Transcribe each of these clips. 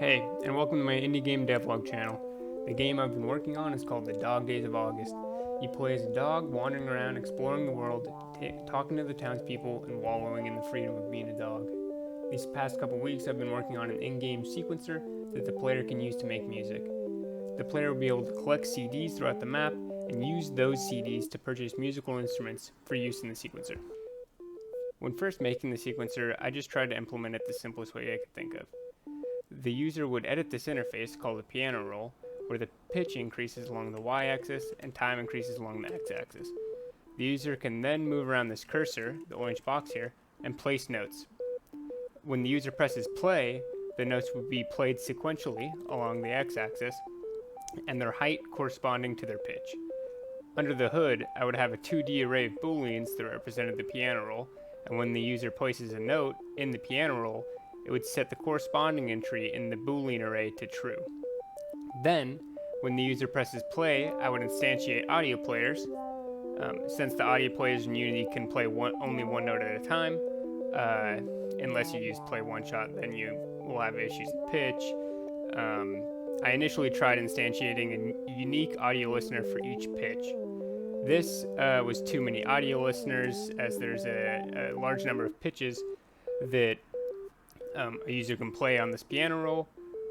Hey, and welcome to my indie game devlog channel. The game I've been working on is called The Dog Days of August. You play as a dog, wandering around, exploring the world, talking to the townspeople, and wallowing in the freedom of being a dog. These past couple weeks I've been working on an in-game sequencer that the player can use to make music. The player will be able to collect CDs throughout the map and use those CDs to purchase musical instruments for use in the sequencer. When first making the sequencer, I just tried to implement it the simplest way I could think of. The user would edit this interface called the piano roll, where the pitch increases along the y-axis and time increases along the x-axis. The user can then move around this cursor, the orange box here, and place notes. When the user presses play, the notes would be played sequentially along the x-axis, and their height corresponding to their pitch. Under the hood, I would have a 2D array of booleans that represented the piano roll, and when the user places a note in the piano roll, it would set the corresponding entry in the Boolean array to true. Then, when the user presses play, I would instantiate audio players. Since the audio players in Unity can play only one note at a time, unless you use play one shot, then you will have issues with pitch. I initially tried instantiating a unique audio listener for each pitch. This was too many audio listeners, as there's a large number of pitches that a user can play on this piano roll,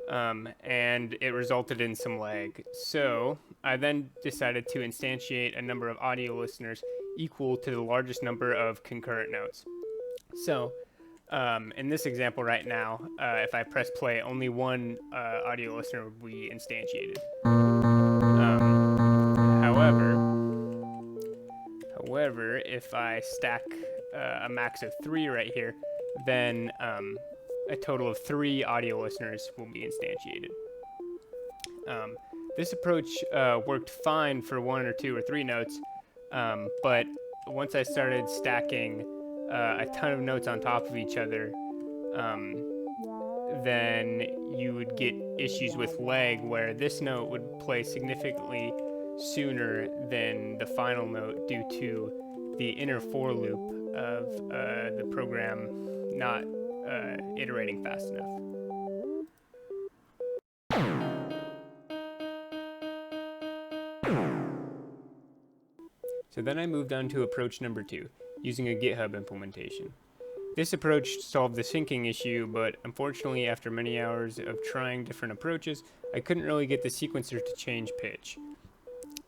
and it resulted in some lag. So I then decided to instantiate a number of audio listeners equal to the largest number of concurrent notes. So in this example right now, if I press play, only one audio listener would be instantiated. However, if I stack a max of 3 right here, then a total of 3 audio listeners will be instantiated. This approach worked fine for 1 or 2 or 3 notes, but once I started stacking a ton of notes on top of each other, then you would get issues with lag where this note would play significantly sooner than the final note due to the inner for loop of the program not iterating fast enough. So then I moved on to approach number 2, using a GitHub implementation. This approach solved the syncing issue, but unfortunately after many hours of trying different approaches, I couldn't really get the sequencer to change pitch.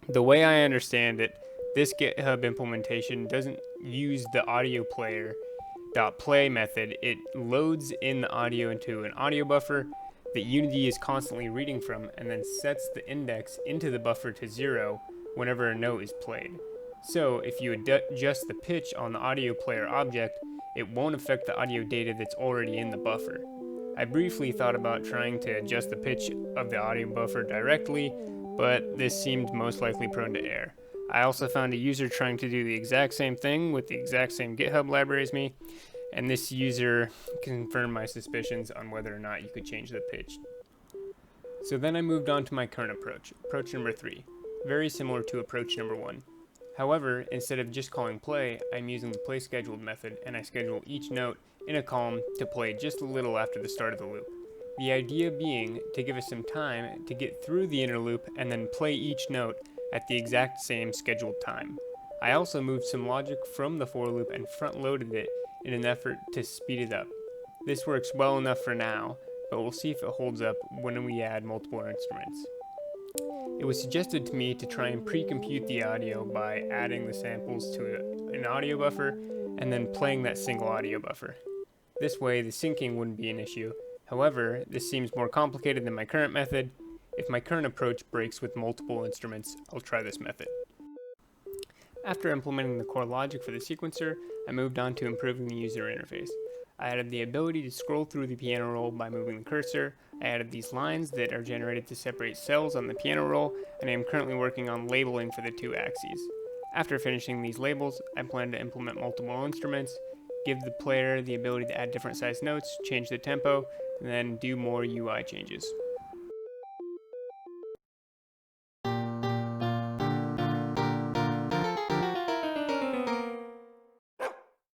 The way I understand it, this GitHub implementation doesn't use the audio player .play method. It loads in the audio into an audio buffer that Unity is constantly reading from, and then sets the index into the buffer to 0 whenever a note is played. So if you adjust the pitch on the audio player object, it won't affect the audio data that's already in the buffer. I briefly thought about trying to adjust the pitch of the audio buffer directly, but this seemed most likely prone to error. I also found a user trying to do the exact same thing with the exact same GitHub library as me, and this user confirmed my suspicions on whether or not you could change the pitch. So then I moved on to my current approach, approach number 3, very similar to approach number 1. However, instead of just calling play, I'm using the play scheduled method, and I schedule each note in a column to play just a little after the start of the loop. The idea being to give us some time to get through the inner loop and then play each note at the exact same scheduled time. I also moved some logic from the for loop and front-loaded it in an effort to speed it up. This works well enough for now, but we'll see if it holds up when we add multiple instruments. It was suggested to me to try and pre-compute the audio by adding the samples to an audio buffer and then playing that single audio buffer. This way the syncing wouldn't be an issue. However, this seems more complicated than my current method. If my current approach breaks with multiple instruments, I'll try this method. After implementing the core logic for the sequencer, I moved on to improving the user interface. I added the ability to scroll through the piano roll by moving the cursor. I added these lines that are generated to separate cells on the piano roll, and I am currently working on labeling for the 2 axes. After finishing these labels, I plan to implement multiple instruments, give the player the ability to add different sized notes, change the tempo, and then do more UI changes.